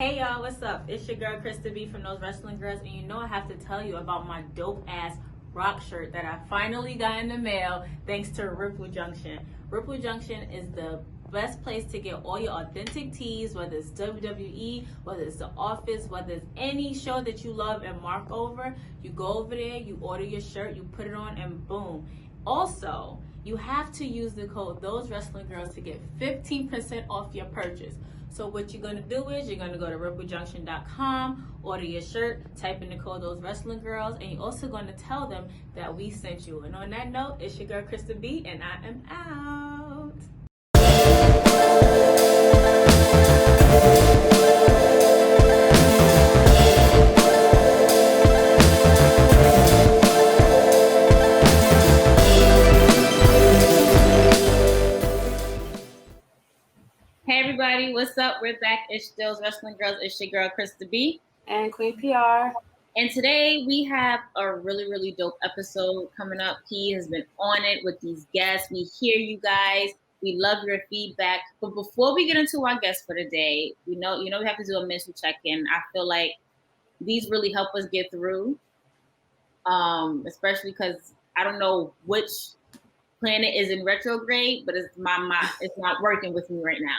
Hey y'all, what's up? It's your girl Krista B from Those Wrestling Girls, and you know I have to tell you about my dope ass rock shirt that I finally got in the mail thanks to Ripple Junction. Ripple Junction is the best place to get all your authentic tees, whether it's WWE, whether it's The Office, whether it's any show that you love and mark over. You go over there, you order your shirt, you put it on, and boom. Also, you have to use the code Those Wrestling Girls to get 15% off your purchase. So what you're going to do is you're going to go to ripplejunction.com, order your shirt, type in the code Those Wrestling Girls, and you're also going to tell them that we sent you. And on that note, it's your girl Krista B, and I am out. Hey everybody, what's up? We're back. It's Those Wrestling Girls. It's your girl Krista B and Queen PR. And today we have a really, really dope episode coming up. P has been on it with these guests. We hear you guys. We love your feedback. But before we get into our guests for the day, we know we have to do a mental check-in. I feel like these really help us get through, especially because I don't know which planet is in retrograde, but it's not working with me right now.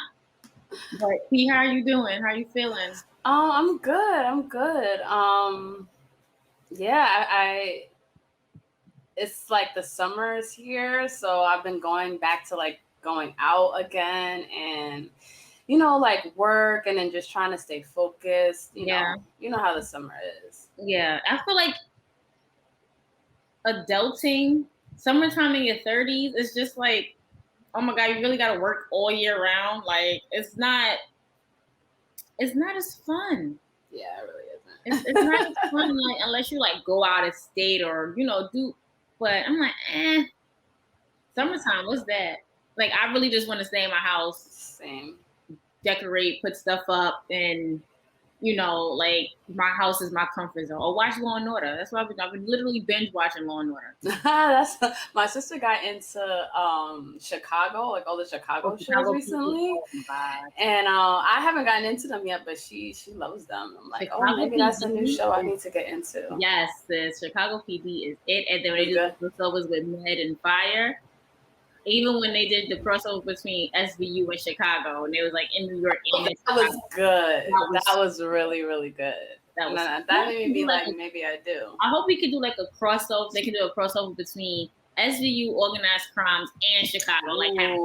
But P, how are you doing? How are you feeling? I'm good. Yeah, it's like the summer is here, so I've been going back to like going out again and like work and then just trying to stay focused. You know how the summer is. Yeah, I feel like adulting, summertime in your 30s, is just like, oh my God, you really got to work all year round. Like, it's not as fun. Yeah, it really isn't. It's not as fun, like, unless you like go out of state or, do, but I'm like, summertime, what's that? Like, I really just want to stay in my house. Same. Decorate, put stuff up, and like my house is my comfort zone. Or watch Law and Order. That's why I've been literally binge watching Law and Order. That's my sister got into Chicago, like all the Chicago shows recently, and I haven't gotten into them yet, but she loves them. I'm like, Chicago maybe PD, that's a new show I need to get into. Yes, the Chicago PD is it, and then when they do the crossovers with Med and Fire. Even when they did the crossover between SVU and Chicago, and it was like in New York. That was good. That was really, really good. That made me be like, maybe I do. I hope we could do like a crossover. They could do a crossover between SVU, Organized Crimes, and Chicago. Like have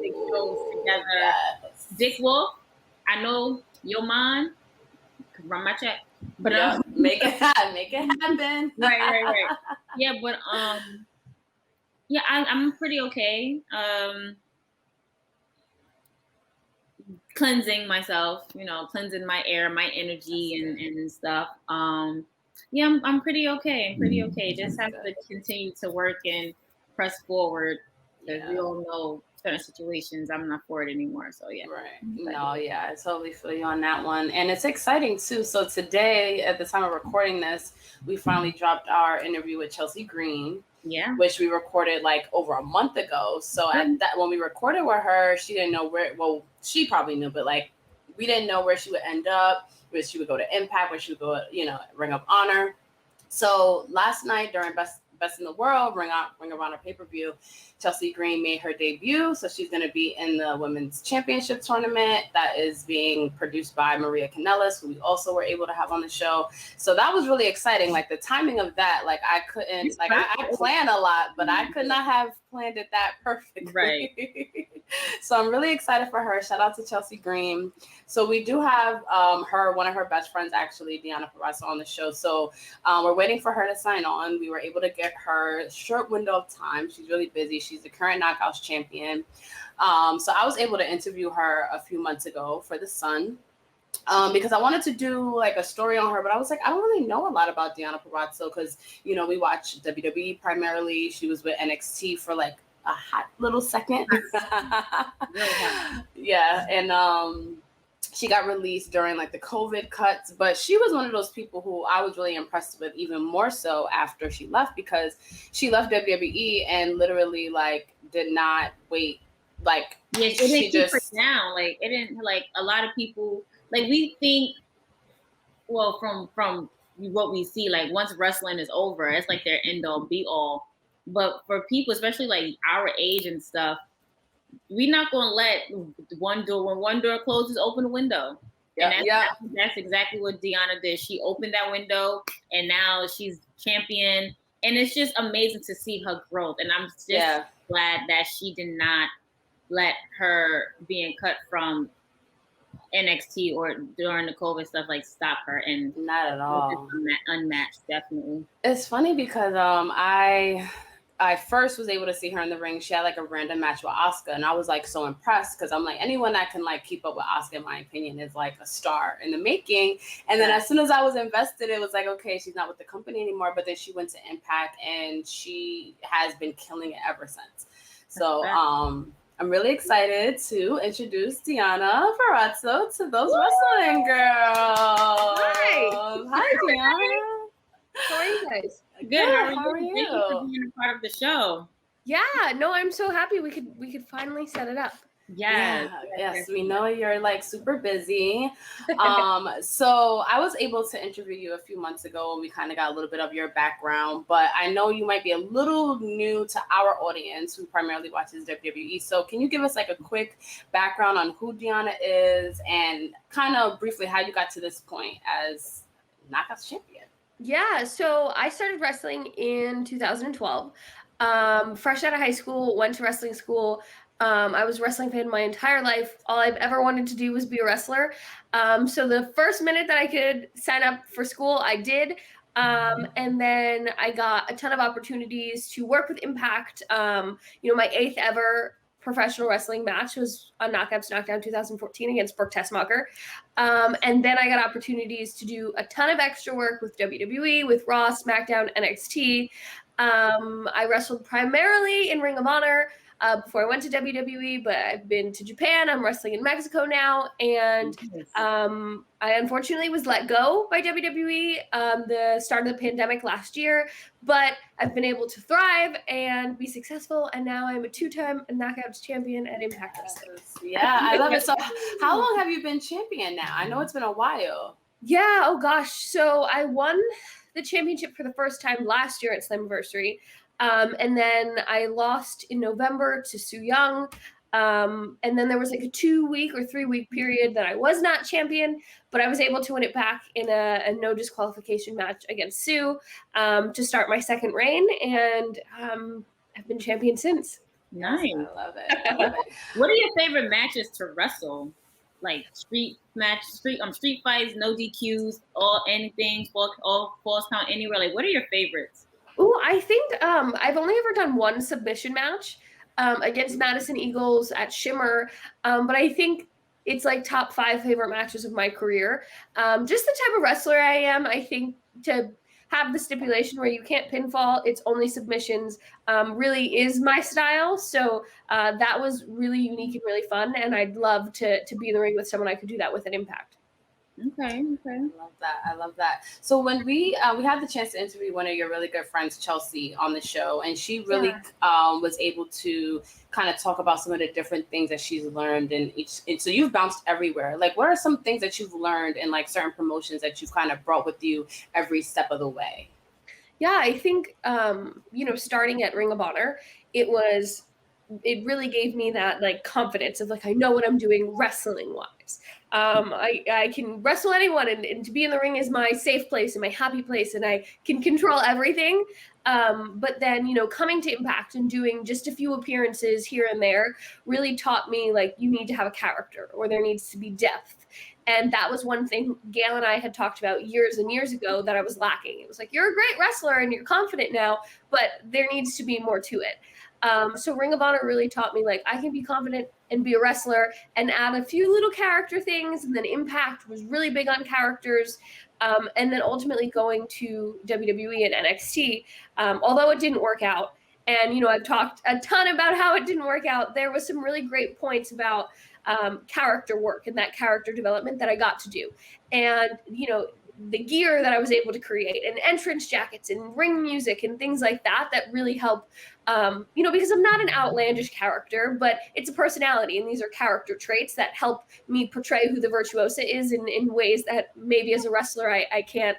big shows together. Yes. Dick Wolf, I know your mind. Run my check, but make it happen. Right. Yeah, but yeah, I'm pretty okay. Cleansing myself, cleansing my air, my energy, and stuff. Yeah, I'm pretty okay. Just have to continue to work and press forward because we all know certain situations I'm not for it anymore. So yeah. Right. No, yeah, I totally feel you on that one. And it's exciting too. So today, at the time of recording this, we finally dropped our interview with Chelsea Green. Yeah. Which we recorded like over a month ago. So at that, when we recorded with her, she didn't know where, well, she probably knew, but like we didn't know where she would end up, where she would go to Impact, where she would go, Ring of Honor. So last night during Best in the World, Ring of Honor pay-per-view, Chelsea Green made her debut. So she's going to be in the Women's Championship tournament that is being produced by Maria Kanellis, who we also were able to have on the show. So that was really exciting. Like the timing of that, like I couldn't, like I plan a lot, but I could not have planned it that perfectly. Right. So I'm really excited for her. Shout out to Chelsea Green. So we do have one of her best friends, actually, Deonna Purazzo, on the show. So we're waiting for her to sign on. We were able to get her a short window of time. She's really busy. She's the current Knockouts champion. So I was able to interview her a few months ago for The Sun. Because I wanted to do like a story on her, but I was like, I don't really know a lot about Deonna Purazzo because, we watch WWE primarily. She was with NXT for like a hot little second. Yeah. And she got released during like the COVID cuts, but she was one of those people who I was really impressed with even more so after she left, because she left WWE and literally like did not wait. Like it didn't keep her down. Like it didn't, like a lot of people like we think, well, from what we see, like once wrestling is over, it's like their end all be all. But for people, especially like our age and stuff, we're not gonna let one door when one door closes, open the window. And that's exactly what Deonna did. She opened that window, and now she's champion. And it's just amazing to see her growth. And I'm just glad that she did not let her being cut from NXT or during the COVID stuff like stop her. And not at all unmatched, definitely. It's funny because I first was able to see her in the ring. She had like a random match with Asuka, and I was like so impressed because I'm like, anyone that can like keep up with Asuka, in my opinion, is like a star in the making. And then as soon as I was invested, it was like, okay, she's not with the company anymore. But then she went to Impact, and she has been killing it ever since. So I'm really excited to introduce Deonna Purazzo to those wrestling girls. Hi, Deonna. How are you guys? Good. How are you? Thank you for being a part of the show. Yeah, no, I'm so happy we could finally set it up. Yes, we know you're like super busy. So I was able to interview you a few months ago, and we kind of got a little bit of your background, but I know you might be a little new to our audience who primarily watches WWE. So can you give us like a quick background on who Deonna is and kind of briefly how you got to this point as Knockouts champion? Yeah, so I started wrestling in 2012. Fresh out of high school, went to wrestling school. I was a wrestling fan my entire life. All I've ever wanted to do was be a wrestler. So the first minute that I could sign up for school, I did. And then I got a ton of opportunities to work with Impact. My 8th ever professional wrestling match was on Knockouts Knockdown 2014 against Brooke Tessmacher. And then I got opportunities to do a ton of extra work with WWE, with Raw, SmackDown, NXT. I wrestled primarily in Ring of Honor before I went to WWE, but I've been to Japan. I'm wrestling in Mexico now. And I unfortunately was let go by WWE the start of the pandemic last year, but I've been able to thrive and be successful. And now I'm a 2-time Knockouts champion at Impact Wrestling. Yeah, I love it. So how long have you been champion now? I know it's been a while. Yeah, oh gosh. So I won the championship for the first time last year at Slammiversary. And then I lost in November to Su Yung. And then there was like a 2-week or 3-week period that I was not champion, but I was able to win it back in a no disqualification match against Sue to start my second reign. And I've been champion since. Nice. I love it. What are your favorite matches to wrestle? Like street fights, no DQs, all falls count anywhere. Like, what are your favorites? Oh, I think I've only ever done one submission match against Madison Eagles at Shimmer, but I think it's like top 5 favorite matches of my career. Just the type of wrestler I am, I think to have the stipulation where you can't pinfall, it's only submissions, really is my style. So that was really unique and really fun, and I'd love to be in the ring with someone I could do that with at Impact. Okay. I love that. So when we had the chance to interview one of your really good friends, Chelsea, on the show, and she really was able to kind of talk about some of the different things that she's learned and so you've bounced everywhere. Like, what are some things that you've learned in like certain promotions that you've kind of brought with you every step of the way? Yeah, I think starting at Ring of Honor, it really gave me that like confidence of like, I know what I'm doing wrestling wise. I can wrestle anyone, and to be in the ring is my safe place and my happy place, and I can control everything. But then, coming to Impact and doing just a few appearances here and there really taught me like, you need to have a character, or there needs to be depth. And that was one thing Gail and I had talked about years and years ago that I was lacking. It was like, you're a great wrestler and you're confident now, but there needs to be more to it. So Ring of Honor really taught me like, I can be confident and be a wrestler and add a few little character things. And then Impact was really big on characters. And then ultimately going to WWE and NXT, although it didn't work out. And, I've talked a ton about how it didn't work out. There was some really great points about character work and that character development that I got to do. And, the gear that I was able to create, and entrance jackets and ring music and things like that really help, because I'm not an outlandish character, but it's a personality, and these are character traits that help me portray who the Virtuosa is in ways that maybe as a wrestler I can't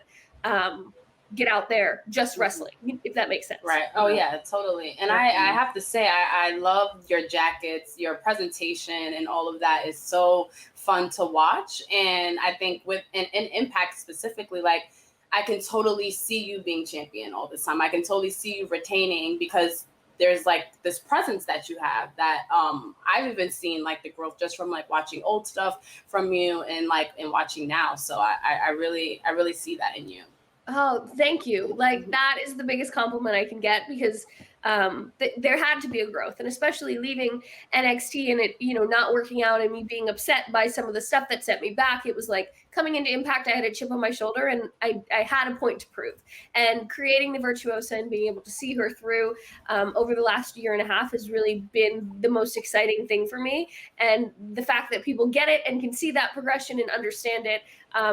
get out there just wrestling, if that makes sense. Right. Oh yeah, totally. And I have to say, I love your jackets, your presentation, and all of that is so fun to watch. And I think with in Impact specifically, like I can totally see you being champion all the time. I can totally see you retaining because there's like this presence that you have that I've even seen like the growth just from like watching old stuff from you and watching now. So I really see that in you. Oh, thank you. Like that is the biggest compliment I can get because there had to be a growth, and especially leaving NXT and it, not working out and me being upset by some of the stuff that set me back. It was like coming into Impact, I had a chip on my shoulder and I had a point to prove, and creating the Virtuosa and being able to see her through over the last year and a half has really been the most exciting thing for me. And the fact that people get it and can see that progression and understand it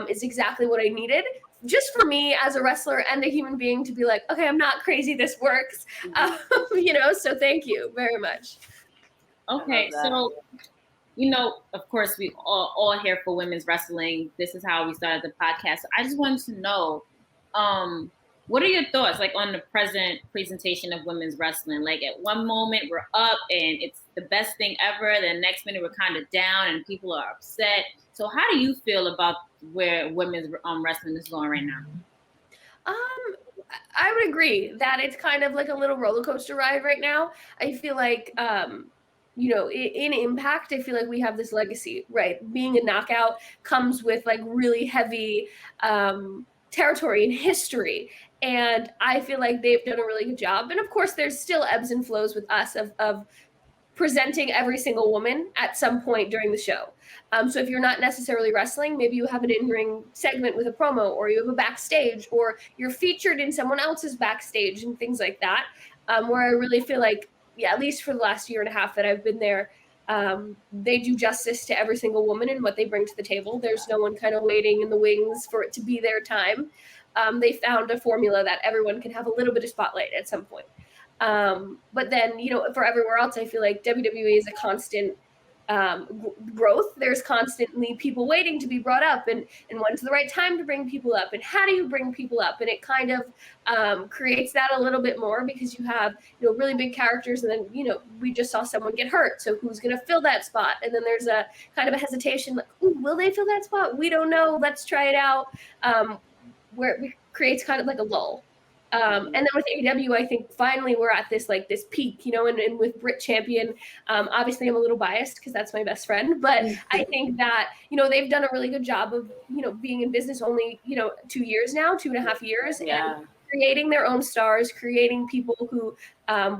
is exactly what I needed. Just for me as a wrestler and a human being to be like, okay, I'm not crazy. This works. So thank you very much. Okay. So, of course we all here for women's wrestling. This is how we started the podcast. I just wanted to know, what are your thoughts like on the present presentation of women's wrestling? Like at one moment we're up and it's the best thing ever. The next minute we're kind of down and people are upset. So how do you feel about where women's wrestling is going right now? I would agree that it's kind of like a little roller coaster ride right now. I feel like, in Impact, I feel like we have this legacy, right? Being a knockout comes with like really heavy territory and history. And I feel like they've done a really good job. And of course, there's still ebbs and flows with us of presenting every single woman at some point during the show. So if you're not necessarily wrestling, maybe you have an in-ring segment with a promo, or you have a backstage, or you're featured in someone else's backstage and things like that, where I really feel like, at least for the last year and a half that I've been there, they do justice to every single woman and what they bring to the table. There's no one kind of waiting in the wings for it to be their time. They found a formula that everyone can have a little bit of spotlight at some point. But then, for everywhere else, I feel like WWE is a constant growth. There's constantly people waiting to be brought up, and when's the right time to bring people up, and how do you bring people up? And it kind of creates that a little bit more because you have, really big characters, and then, we just saw someone get hurt. So who's going to fill that spot? And then there's a kind of a hesitation, like, ooh, will they fill that spot? We don't know. Let's try it out. Where it creates kind of like a lull. And then with AEW, I think finally we're at this peak, and with Britt champion, obviously I'm a little biased because that's my best friend, but I think that, they've done a really good job of, being in business only, 2 years now, 2.5 years, and creating their own stars, creating people who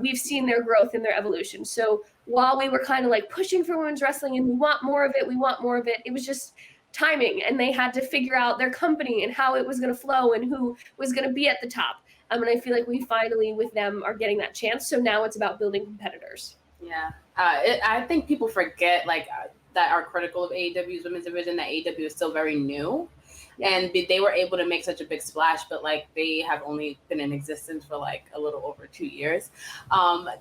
we've seen their growth and their evolution. So while we were kind of like pushing for women's wrestling and we want more of it, it was just timing, and they had to figure out their company and how it was going to flow and who was going to be at the top. And I feel like we finally, with them, are getting that chance. So now it's about building competitors. Yeah. I think people forget that are critical of AEW's women's division, that AEW is still very new. Yeah. And they were able to make such a big splash, but they have only been in existence for a little over 2 years.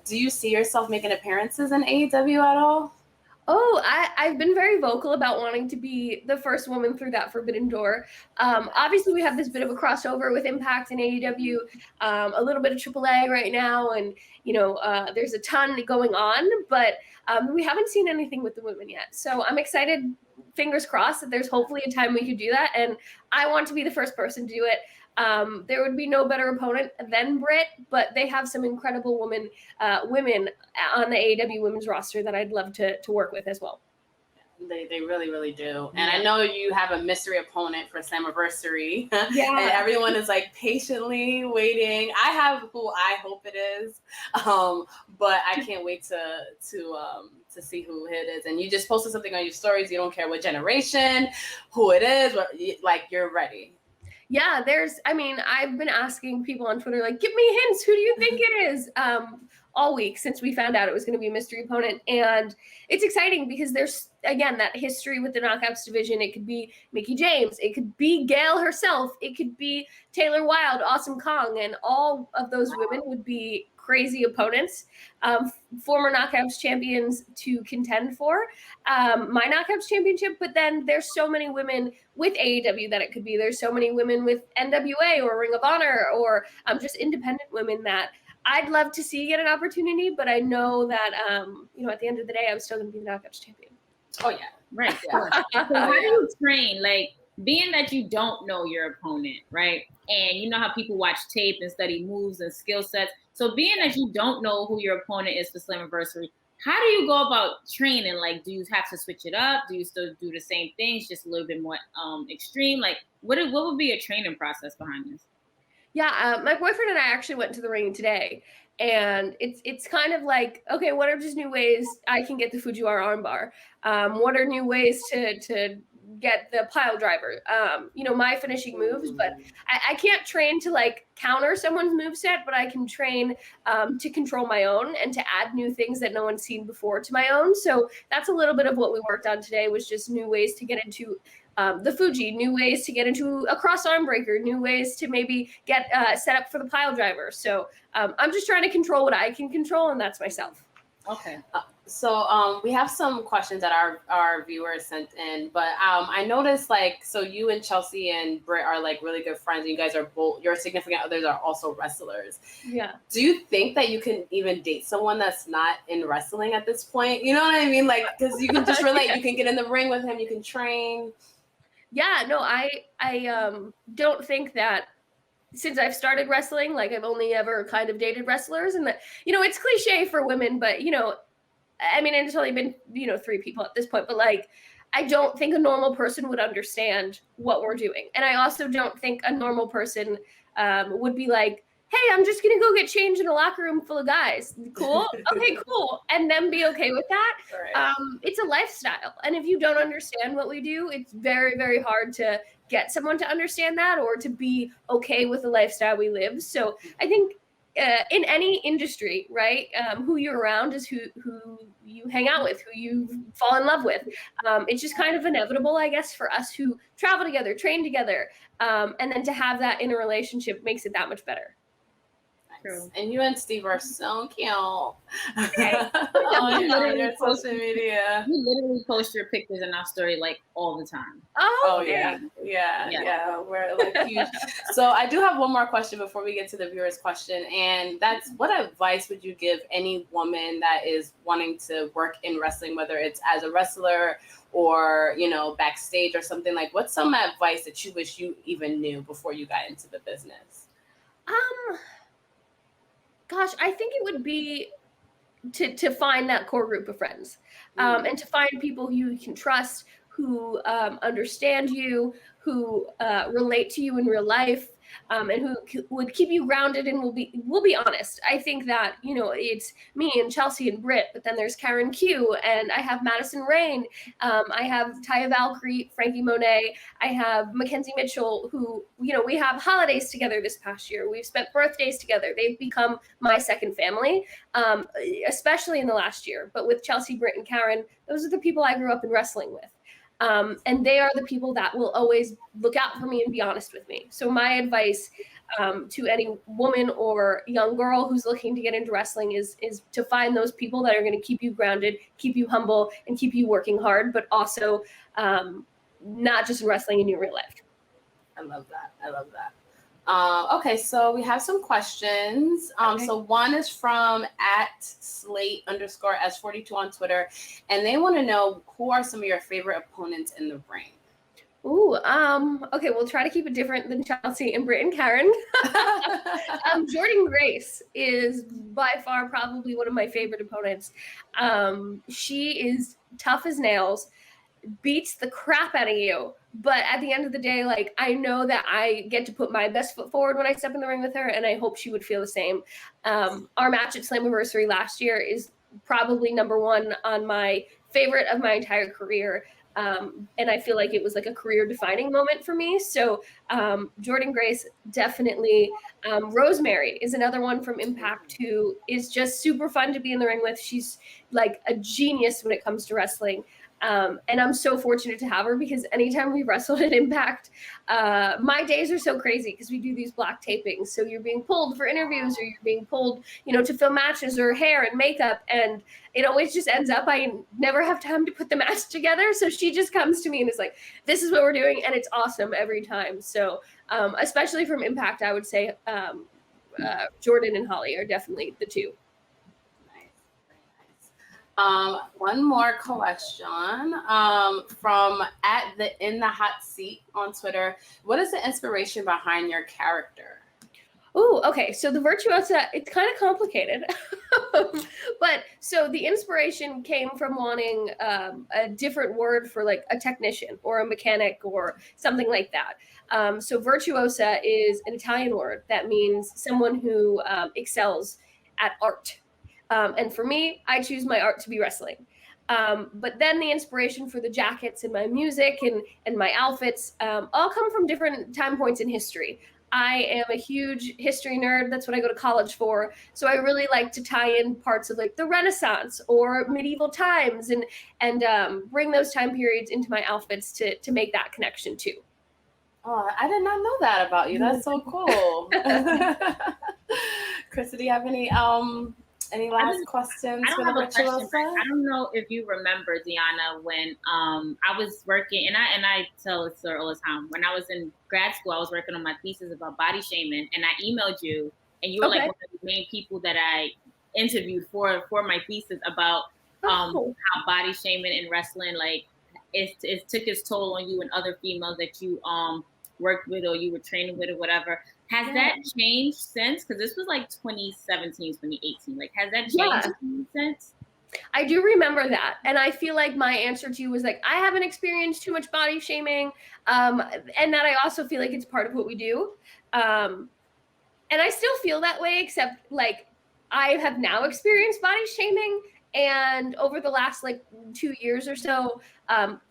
Do you see yourself making appearances in AEW at all? Oh, I've been very vocal about wanting to be the first woman through that forbidden door. Obviously, we have this bit of a crossover with Impact and AEW, a little bit of AAA right now, and there's a ton going on, but we haven't seen anything with the women yet. So I'm excited, fingers crossed, that there's hopefully a time we could do that, and I want to be the first person to do it. There would be no better opponent than Britt, but they have some incredible women on the AEW women's roster that I'd love to work with as well. They really, really do. And I know you have a mystery opponent for Slammiversary. Yeah. And everyone is patiently waiting. I have who I hope it is. But I can't wait to see who it is. And you just posted something on your stories. You don't care what generation, who it is, you're ready. Yeah, I've been asking people on Twitter, give me hints. Who do you think it is? all week since we found out it was going to be a mystery opponent. And it's exciting because there's, again, that history with the knockouts division. It could be Mickie James. It could be Gail herself. It could be Taylor Wilde, Awesome Kong. And all of those women would be crazy opponents, former knockouts champions to contend for my knockouts championship. But then there's so many women with AEW that it could be. There's so many women with NWA or Ring of Honor or just independent women that I'd love to see get an opportunity. But I know that, at the end of the day, I'm still going to be the knockouts champion. Oh, yeah. Right. Yeah. So how do you train? Like, being that you don't know your opponent, right? And you know how people watch tape and study moves and skill sets. So being that you don't know who your opponent is for Slammiversary, how do you go about training? Like, do you have to switch it up? Do you still do the same things, just a little bit more extreme? Like, what would be a training process behind this? Yeah, my boyfriend and I actually went to the ring today, and it's kind of like, okay, what are just new ways I can get the Fujiwara armbar? What are new ways to get the pile driver? My finishing moves, but I can't train to like counter someone's moveset, but I can train to control my own and to add new things that no one's seen before to my own. So that's a little bit of what we worked on today, was just new ways to get into the Fuji, new ways to get into a cross arm breaker, new ways to maybe get set up for the pile driver. So I'm just trying to control what I can control, and that's myself. Okay. So we have some questions that our viewers sent in, but I noticed, like, so you and Chelsea and Britt are like really good friends, and you guys are both, your significant others are also wrestlers. Yeah. Do you think that you can even date someone that's not in wrestling at this point? You know what I mean? Like, because you can just relate. You can get in the ring with him. You can train. Yeah, no, I don't think that since I've started wrestling, like I've only ever kind of dated wrestlers, and that, it's cliche for women, but I mean, it's only been, 3 people at this point, but like, I don't think a normal person would understand what we're doing. And I also don't think a normal person would be like, hey, I'm just going to go get changed in a locker room full of guys. Cool. Okay, cool. And then be okay with that. Right. It's a lifestyle. And if you don't understand what we do, it's very, very hard to get someone to understand that or to be okay with the lifestyle we live. So I think in any industry, right, who you're around is who you hang out with, who you fall in love with. It's just kind of inevitable, I guess, for us who travel together, train together, and then to have that in a relationship makes it that much better. True. And you and Steve are so cute. Okay. on your social media. You literally post your pictures in our story like all the time. Oh yeah. We're like huge. So I do have one more question before we get to the viewer's question, and that's, what advice would you give any woman that is wanting to work in wrestling, whether it's as a wrestler or backstage or something? Like, what's some advice that you wish you even knew before you got into the business? Gosh, I think it would be to find that core group of friends, and to find people who you can trust, who understand you, who relate to you in real life, and who would keep you grounded and will be honest. I think that, it's me and Chelsea and Britt, but then there's Karen Q, and I have Madison Rain, I have Taya Valkyrie, Frankie Monet, I have Mackenzie Mitchell, who, we have holidays together this past year. We've spent birthdays together. They've become my second family, especially in the last year. But with Chelsea, Britt, and Karen, those are the people I grew up in wrestling with. And they are the people that will always look out for me and be honest with me. So my advice to any woman or young girl who's looking to get into wrestling is to find those people that are going to keep you grounded, keep you humble, and keep you working hard, but also not just in wrestling, in your real life. I love that. Okay, so we have some questions. So one is from @Slate_S42 on Twitter, and they want to know, who are some of your favorite opponents in the ring? Ooh, okay, we'll try to keep it different than Chelsea and Britt and Karen. Jordan Grace is by far probably one of my favorite opponents. She is tough as nails, beats the crap out of you. But at the end of the day, like, I know that I get to put my best foot forward when I step in the ring with her, and I hope she would feel the same. Our match at Slammiversary last year is probably number 1 on my favorite of my entire career. And I feel like it was like a career defining moment for me. So Jordan Grace, definitely. Rosemary is another one from Impact who is just super fun to be in the ring with. She's like a genius when it comes to wrestling. And I'm so fortunate to have her because anytime we wrestled at Impact, my days are so crazy because we do these block tapings. So you're being pulled for interviews or you're being pulled, to film matches or hair and makeup. And it always just ends up, I never have time to put the match together. So she just comes to me and is like, this is what we're doing. And it's awesome every time. So especially from Impact, I would say Jordan and Holly are definitely the two. One more question from @in the hot seat on Twitter. What is the inspiration behind your character? Oh, okay. So the Virtuosa, it's kind of complicated, but so the inspiration came from wanting a different word for like a technician or a mechanic or something like that. So Virtuosa is an Italian word that means someone who excels at art. And for me, I choose my art to be wrestling. But then the inspiration for the jackets and my music and my outfits all come from different time points in history. I am a huge history nerd. That's what I go to college for. So I really like to tie in parts of like the Renaissance or medieval times and bring those time periods into my outfits to make that connection too. Oh, I did not know that about you. That's so cool. Krista, do you have any last questions for the Virtuosa? I don't know if you remember, Deonna, when I was working, and I tell this story all the time. When I was in grad school, I was working on my thesis about body shaming, and I emailed you, and you were like one of the main people that I interviewed for my thesis about how body shaming in wrestling, like it took its toll on you and other females that you worked with or you were training with or whatever. Has that changed since? Because this was like 2017, 2018. Like, has that changed since? I do remember that. And I feel like my answer to you was like, I haven't experienced too much body shaming. And that I also feel like it's part of what we do. And I still feel that way, except like I have now experienced body shaming. And over the last like 2 years or so,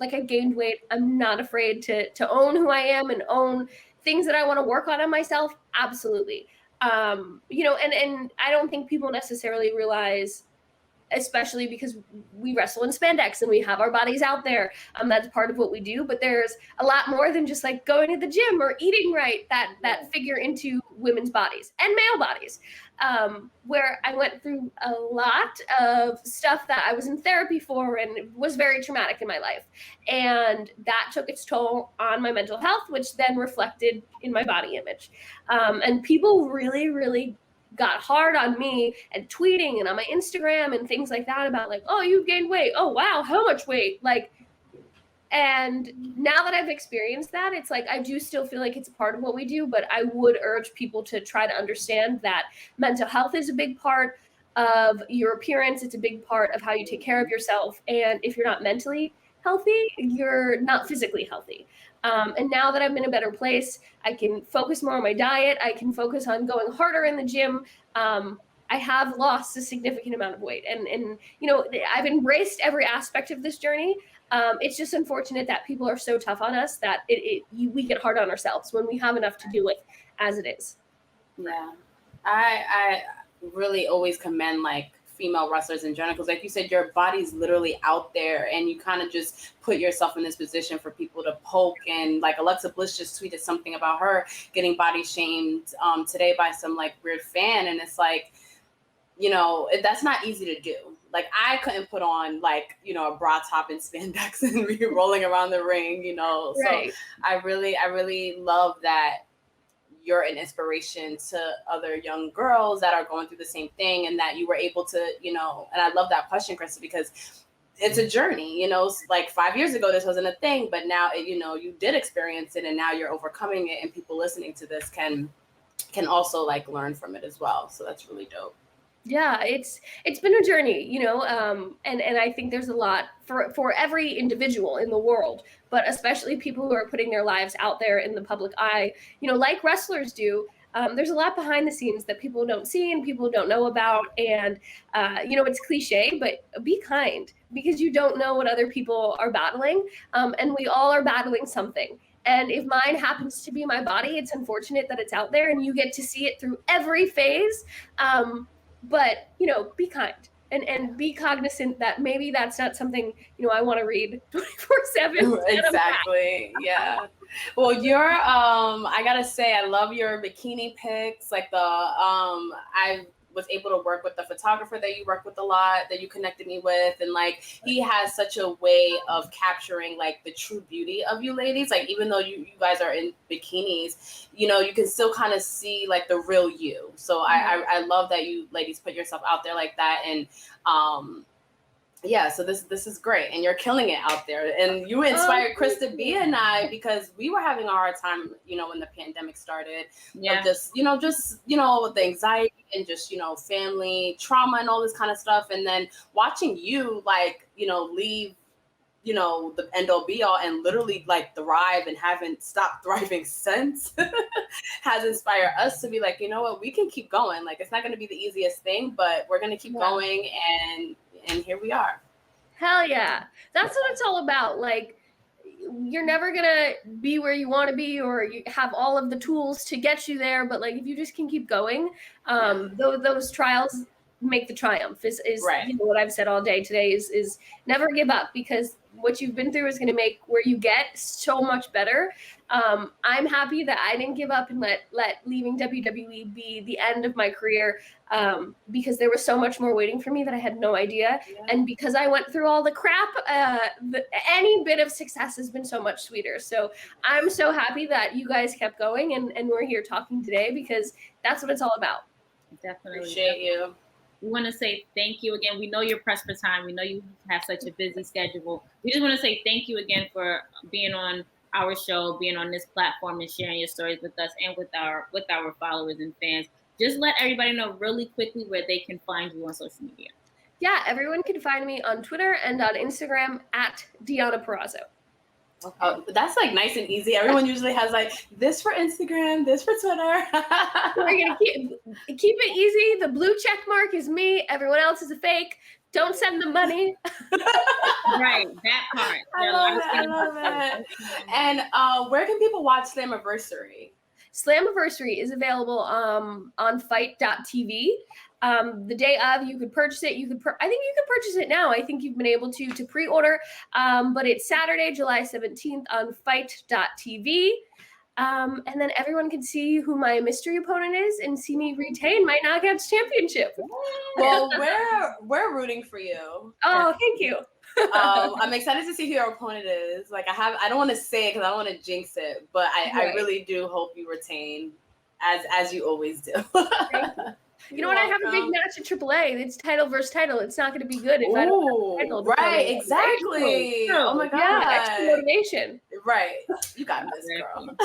like I gained weight. I'm not afraid to own who I am and own things that I want to work on myself. Absolutely. And I don't think people necessarily realize, especially because we wrestle in spandex and we have our bodies out there. That's part of what we do, but there's a lot more than just like going to the gym or eating right that figure into women's bodies and male bodies, where I went through a lot of stuff that I was in therapy for and it was very traumatic in my life. And that took its toll on my mental health, which then reflected in my body image. And people really, really got hard on me and tweeting and on my Instagram and things like that about like, oh, you've gained weight. Oh, wow. How much weight? Like, and now that I've experienced that, it's like, I do still feel like it's a part of what we do, but I would urge people to try to understand that mental health is a big part of your appearance. It's a big part of how you take care of yourself. And if you're not mentally healthy, you're not physically healthy. And now that I'm in a better place, I can focus more on my diet. I can focus on going harder in the gym. I have lost a significant amount of weight and I've embraced every aspect of this journey. It's just unfortunate that people are so tough on us that we get hard on ourselves when we have enough to deal with as it is. Yeah. I really always commend like female wrestlers in general, because like you said, your body's literally out there and you kind of just put yourself in this position for people to poke. And like Alexa Bliss just tweeted something about her getting body shamed today by some like weird fan, and it's like, that's not easy to do. Like I couldn't put on like, a bra top and spandex and be rolling around the ring, Right. So I really love that you're an inspiration to other young girls that are going through the same thing, and that you were able to, and I love that question, Krista, because it's a journey, like 5 years ago, this wasn't a thing, but now, you did experience it and now you're overcoming it, and people listening to this can also like learn from it as well. So that's really dope. Yeah, it's been a journey, and I think there's a lot for every individual in the world, but especially people who are putting their lives out there in the public eye, like wrestlers do. there's a lot behind the scenes that people don't see and people don't know about. And, it's cliche, but be kind, because you don't know what other people are battling. And we all are battling something. And if mine happens to be my body, it's unfortunate that it's out there and you get to see it through every phase. But, be kind. And be cognizant that maybe that's not something, I want to read 24/7. Exactly. Yeah. Well, I gotta say, I love your bikini pics. Like I was able to work with the photographer that you work with a lot, that you connected me with. And like, he has such a way of capturing like the true beauty of you ladies. Like, even though you guys are in bikinis, you can still kind of see like the real you. So I love that you ladies put yourself out there like that. And, so this is great, and you're killing it out there. And you inspired Krista B and I, because we were having a hard time, when the pandemic started. Yeah. Of just the anxiety and just family trauma and all this kind of stuff. And then watching you like leave the end all be all and literally like thrive and haven't stopped thriving since has inspired us to be like, what, we can keep going. Like, it's not going to be the easiest thing, but we're going to keep going. And here we are. Hell yeah. That's what it's all about. Like, you're never going to be where you want to be, or you have all of the tools to get you there. But like, if you just can keep going, those trials make the triumph is right. What I've said all day today is never give up, because what you've been through is going to make where you get so much better. I'm happy that I didn't give up and let leaving WWE be the end of my career, because there was so much more waiting for me that I had no idea. Yeah. And because I went through all the crap, any bit of success has been so much sweeter. So I'm so happy that you guys kept going and we're here talking today, because that's what it's all about. Definitely. Appreciate you. We want to say thank you again. We know you're pressed for time. We know you have such a busy schedule. We just want to say thank you again for being on our show, being on this platform, and sharing your stories with us and with our followers and fans. Just let everybody know really quickly where they can find you on social media. Yeah, everyone can find me on Twitter and on Instagram at Deonna Purazzo. Okay. Oh, that's like nice and easy. Everyone usually has like this for Instagram, this for Twitter. We're gonna keep it easy. The blue check mark is me. Everyone else is a fake. Don't send them money. Right, that part. I love that. And where can people watch Slammiversary? Slammiversary is available on fight.tv. The day of, you could purchase it. I think you could purchase it now. I think you've been able to pre-order, but it's Saturday, July 17th on fight.tv. And then everyone can see who my mystery opponent is and see me retain my Knockouts championship. Well, we're rooting for you. Oh, thank you. I'm excited to see who your opponent is. Like, I don't want to say it because I don't want to jinx it, but I really do hope you retain, as you always do. You know what? I have a big match at AAA. It's title versus title. It's not going to be good if I don't have a title. Right, exactly. Oh my god. Yeah, extra motivation. Right. You got this, girl.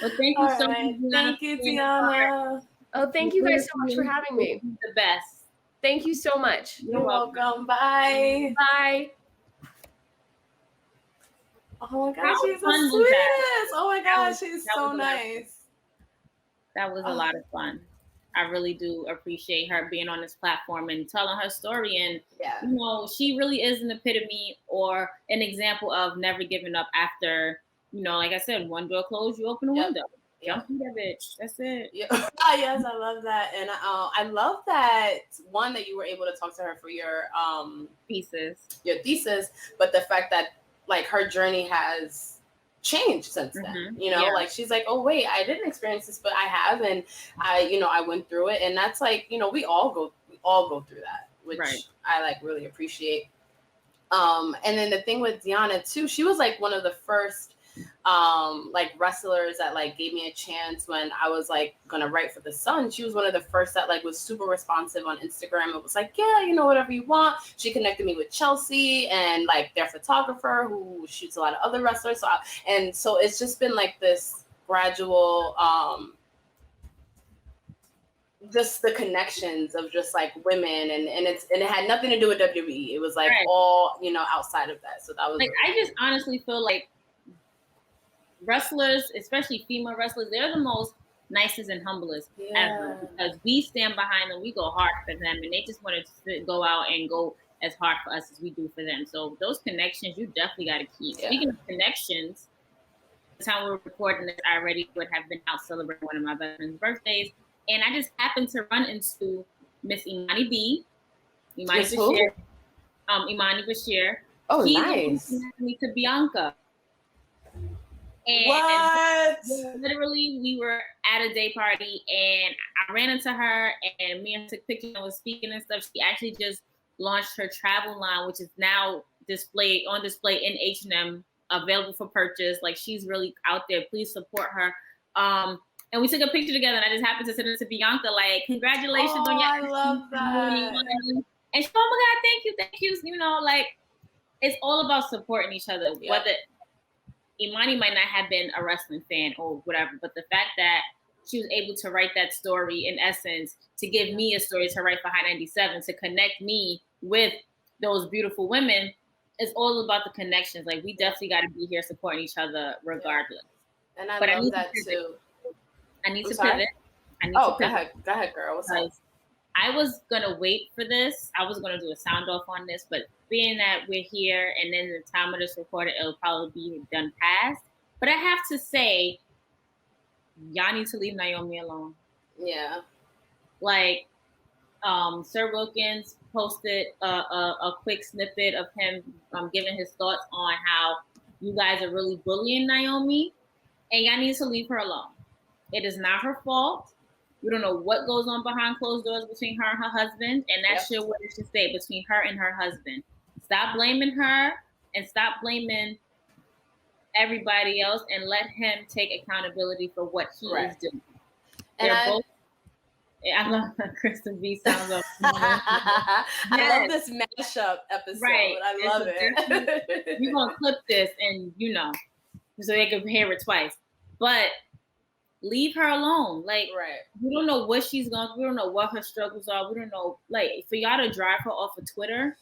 Well, thank you so much. Thank you, Deonna. Oh, thank you guys so much for having me. The best. Thank you so much. You're welcome. Bye. Bye. Oh my gosh, she's the sweetest. Oh my gosh, she's so nice. That was a lot of fun. I really do appreciate her being on this platform and telling her story. And, she really is an epitome or an example of never giving up after, like I said, one door closed, you open a window. Jump through that bitch. That's it. Yeah. Yes, I love that. And I love that, one, that you were able to talk to her for your thesis, but the fact that like her journey has changed since then, like she's like, oh wait, I didn't experience this, but I have, and I went through it, and that's like, we all go through that, which I like really appreciate. And then the thing with Deonna too, she was like one of the first like wrestlers that like gave me a chance when I was like gonna write for The Sun. She was one of the first that like was super responsive on Instagram. It was like, yeah, whatever you want. She connected me with Chelsea and like their photographer who shoots a lot of other wrestlers. So it's just been like this gradual just the connections of just like women and it had nothing to do with WWE. It was like all outside of that. So that was like, I just honestly feel like wrestlers, especially female wrestlers, they're the most nicest and humblest ever, because we stand behind them, we go hard for them, and they just want to go out and go as hard for us as we do for them. So those connections you definitely got to keep. Speaking of connections, the time we were recording this, I already would have been out celebrating one of my best friend's birthdays, and I just happened to run into Miss Imani B. Imani Bashir. Imani Bashir. Oh, nice. Me to Bianca. And what? Literally, we were at a day party, and I ran into her, and me and her took pictures and was speaking and stuff. She actually just launched her travel line, which is now on display in H&M, available for purchase. Like, she's really out there. Please support her. And we took a picture together, and I just happened to send it to Bianca, like, congratulations on your. I love that. And she, oh my God, thank you. You know, like, it's all about supporting each other. Yep. Whether Imani might not have been a wrestling fan or whatever, but the fact that she was able to write that story, in essence, to give me a story to write for High 97, to connect me with those beautiful women, is all about the connections. Like, we definitely got to be here supporting each other regardless. Yeah. And I love that too. I need to pivot. Go ahead, girl. What's up? I was gonna wait for this. I was gonna do a sound off on this, but being that we're here and then the time of this recording, it'll probably be done past. But I have to say, y'all need to leave Naomi alone. Yeah. Like, Sir Wilkins posted a quick snippet of him giving his thoughts on how you guys are really bullying Naomi, and y'all need to leave her alone. It is not her fault. We don't know what goes on behind closed doors between her and her husband, and that shit what it should stay between her and her husband. Stop blaming her and stop blaming everybody else, and let him take accountability for what he is doing. And I love Krista B sounds up. I love this mashup episode. Right. I love it. You're gonna clip this, and so they can hear it twice. But leave her alone. Like, we don't know what she's going through. We don't know what her struggles are. We don't know. Like, for y'all to drive her off of Twitter,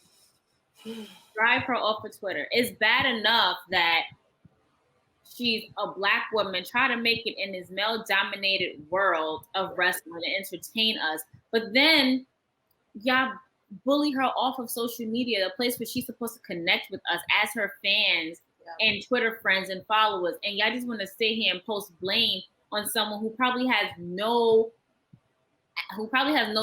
It's bad enough that she's a Black woman trying to make it in this male-dominated world of wrestling and entertain us. But then y'all bully her off of social media, the place where she's supposed to connect with us as her fans and Twitter friends and followers. And y'all just want to sit here and post blame on someone who probably has no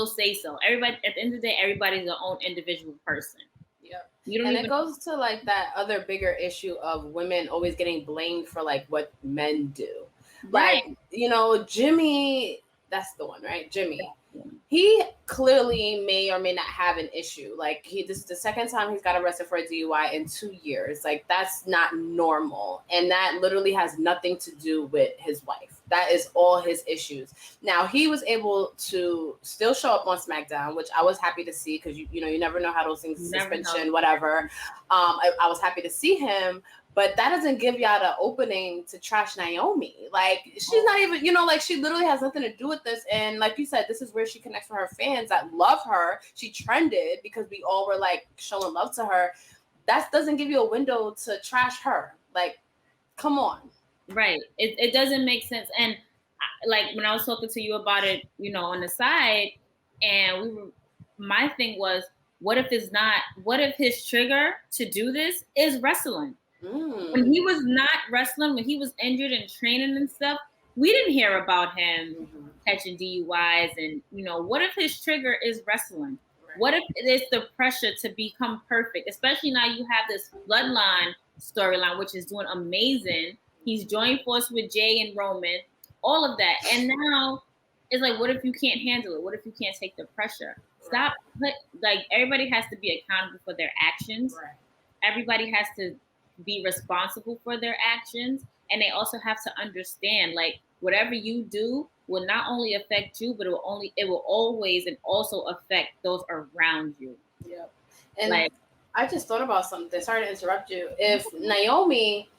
say-so. Everybody, at the end of the day, everybody's their own individual person. Yep. It goes to like that other bigger issue of women always getting blamed for like what men do. Right. Like, Jimmy, that's the one, right? Jimmy. He clearly may or may not have an issue. Like, this is the second time he's got arrested for a DUI in 2 years. Like, that's not normal. And that literally has nothing to do with his wife. That is all his issues. Now, he was able to still show up on SmackDown, which I was happy to see, because you never know how those things, suspension, whatever. I was happy to see him. But that doesn't give y'all the opening to trash Naomi. Like, she's not even, like, she literally has nothing to do with this. And like you said, this is where she connects with her fans that love her. She trended because we all were, like, showing love to her. That doesn't give you a window to trash her. Like, come on. Right. It doesn't make sense. And, like, when I was talking to you about it, on the side, and my thing was, what if his trigger to do this is wrestling? When he was not wrestling, when he was injured and training and stuff, we didn't hear about him catching DUIs. And, what if his trigger is wrestling? Right. What if it is the pressure to become perfect? Especially now you have this Bloodline storyline, which is doing amazing. He's joined force with Jay and Roman, all of that. And now it's like, what if you can't handle it? What if you can't take the pressure? Stop. Like, everybody has to be accountable for their actions. Right. Everybody has to be responsible for their actions, and they also have to understand, like, whatever you do will not only affect you, but it will always and also affect those around you. Yep. And like, I just thought about something. Sorry to interrupt you. If Naomi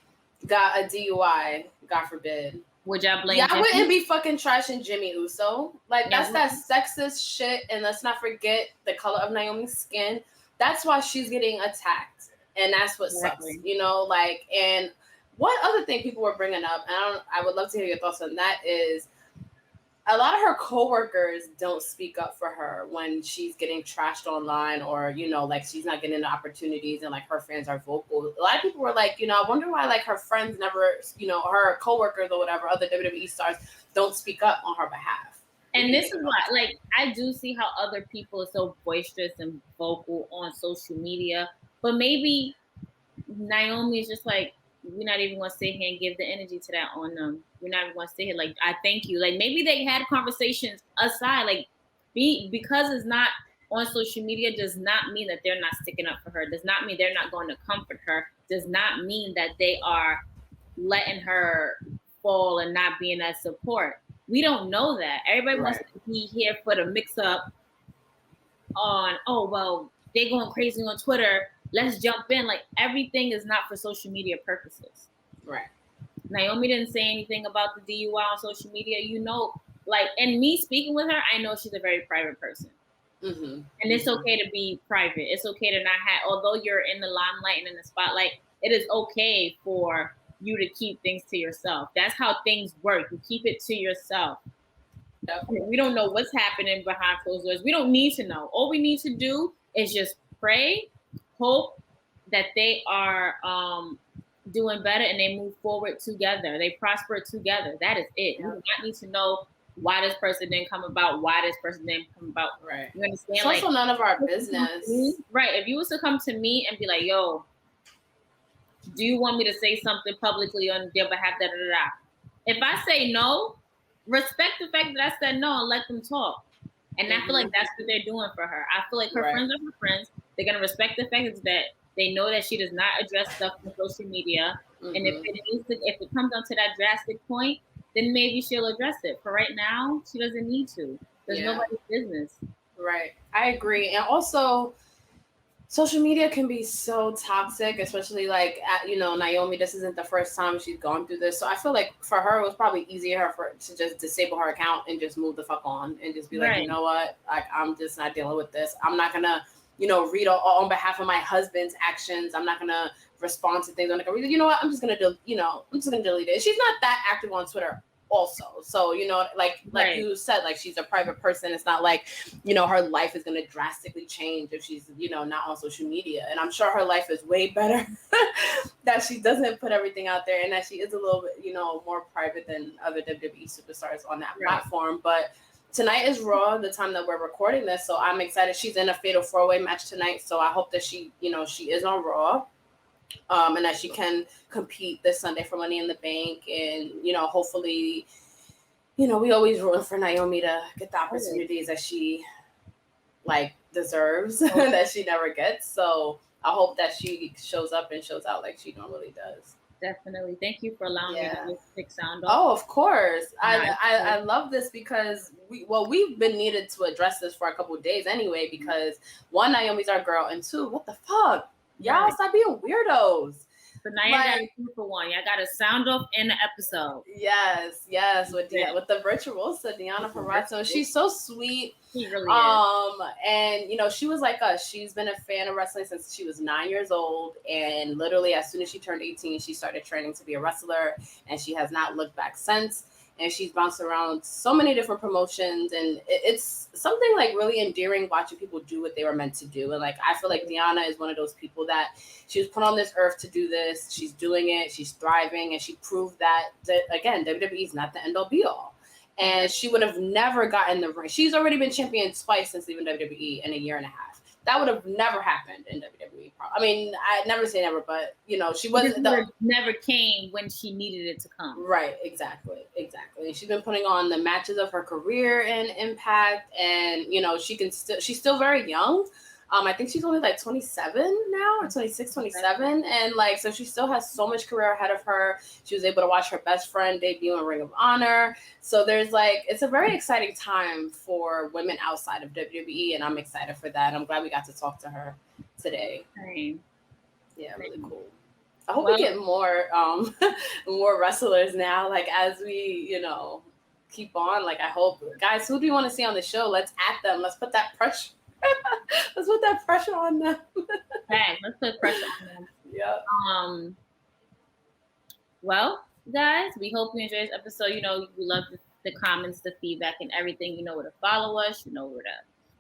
got a DUI, God forbid, would y'all blame? Y'all wouldn't be fucking trashing Jimmy Uso. Like, that's that sexist shit. And let's not forget the color of Naomi's skin. That's why she's getting attacked. And that's what sucks, and One other thing people were bringing up, and I would love to hear your thoughts on that, is a lot of her coworkers don't speak up for her when she's getting trashed online, or like she's not getting the opportunities, and like her fans are vocal. A lot of people were like, I wonder why like her friends never, her coworkers or whatever other WWE stars don't speak up on her behalf. And this is why, like, I do see how other people are so boisterous and vocal on social media, but maybe Naomi is just like, we're not even gonna sit here and give the energy to that on them. We're not even gonna sit here like, I thank you. Like, maybe they had conversations aside, like, because it's not on social media does not mean that they're not sticking up for her. Does not mean they're not going to comfort her. Does not mean that they are letting her fall and not being that support. We don't know that. Everybody wants to be here for the mix up on, oh, well, they're going crazy on Twitter. Let's jump in. Like, everything is not for social media purposes. Right. Naomi didn't say anything about the DUI on social media. Like, and me speaking with her, I know she's a very private person. Mm-hmm. And it's okay to be private. It's okay to not have, although you're in the limelight and in the spotlight, it is okay for you to keep things to yourself. That's how things work. You keep it to yourself. We don't know what's happening behind closed doors. We don't need to know. All we need to do is just pray, hope that they are doing better and they move forward together. They prosper together. That is it. We do not need to know why this person didn't come about, why this person didn't come about. Right. You understand? It's also none of our business. Right. If you was to come to me and be like, yo, do you want me to say something publicly on their behalf? Da, da, da, da. If I say no, respect the fact that I said no and let them talk. And I feel like that's what they're doing for her. I feel like her friends are her friends. They're going to respect the fact that they know that she does not address stuff on social media. And if it comes down to that drastic point, then maybe she'll address it. For right now, she doesn't need to. There's nobody's business. Right. I agree. And also, social media can be so toxic, especially like, Naomi, this isn't the first time she's gone through this. So I feel like for her, it was probably easier to just disable her account and just move the fuck on and just be like, you know what? Like, I'm just not dealing with this. I'm not going to, read all on behalf of my husband's actions. I'm not going to respond to things. I'm not going to read. You know what? I'm just going to, I'm just going to delete it. She's not that active on Twitter also. So, like you said, like, she's a private person. It's not like, her life is going to drastically change if she's, not on social media. And I'm sure her life is way better that she doesn't put everything out there and that she is a little bit, more private than other WWE superstars on that platform. But tonight is Raw, the time that we're recording this. So I'm excited. She's in a fatal 4-way match tonight. So I hope that she is on Raw. And that she can compete this Sunday for Money in the Bank. And, hopefully, we always root for Naomi to get the opportunities that she, like, deserves that she never gets. So I hope that she shows up and shows out like she normally does. Definitely. Thank you for allowing me to pick sound off. Oh, of course. I love this because we've been needed to address this for a couple of days anyway, because one, Naomi's our girl, and two, what the fuck? Y'all stop being weirdos. So now you got a 2-for-1. Y'all got a sound off in the episode. Yes, with the virtuosa, Deonna Purazzo. She's so sweet. She really is. And she was like us. She's been a fan of wrestling since she was 9 years old. And literally as soon as she turned 18, she started training to be a wrestler. And she has not looked back since. And she's bounced around so many different promotions, and it's something like really endearing watching people do what they were meant to do. And like, I feel like Deonna is one of those people that she was put on this earth to do this. She's doing it. She's thriving, and she proved that again, WWE is not the end all be all. And she would have never gotten the ring. She's already been champion twice since leaving WWE in a year and a half. That would have never happened in WWE. I mean, I never say never, but she wasn't. Never came when she needed it to come. Right, exactly. She's been putting on the matches of her career in Impact, and she's still very young. I think she's only like 27 now, or 26, 27. And like, so she still has so much career ahead of her. She was able to watch her best friend debut in Ring of Honor. So there's like, it's a very exciting time for women outside of WWE. And I'm excited for that. I'm glad we got to talk to her today. Same. Yeah, really cool. I hope we get more, more wrestlers now, like as we, keep on. Like, I hope, guys, who do you want to see on the show? Let's at them. Let's put that pressure. Let's put that pressure on them. Hey, let's put pressure on them. Yeah. Well, guys, we hope you enjoyed this episode. You know, we love the comments, the feedback, and everything. You know where to follow us. You know where to,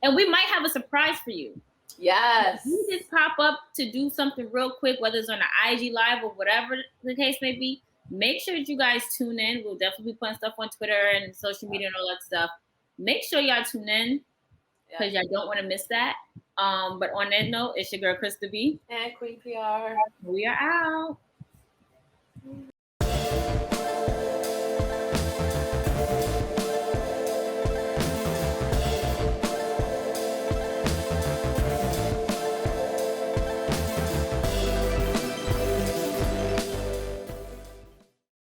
and we might have a surprise for you. Yes. You just pop up to do something real quick, whether it's on the IG live or whatever the case may be. Make sure that you guys tune in. We'll definitely be putting stuff on Twitter and social media and all that stuff. Make sure y'all tune in because y'all don't want to miss that. But on that note, it's your girl Krista B and Queen PR. We are out.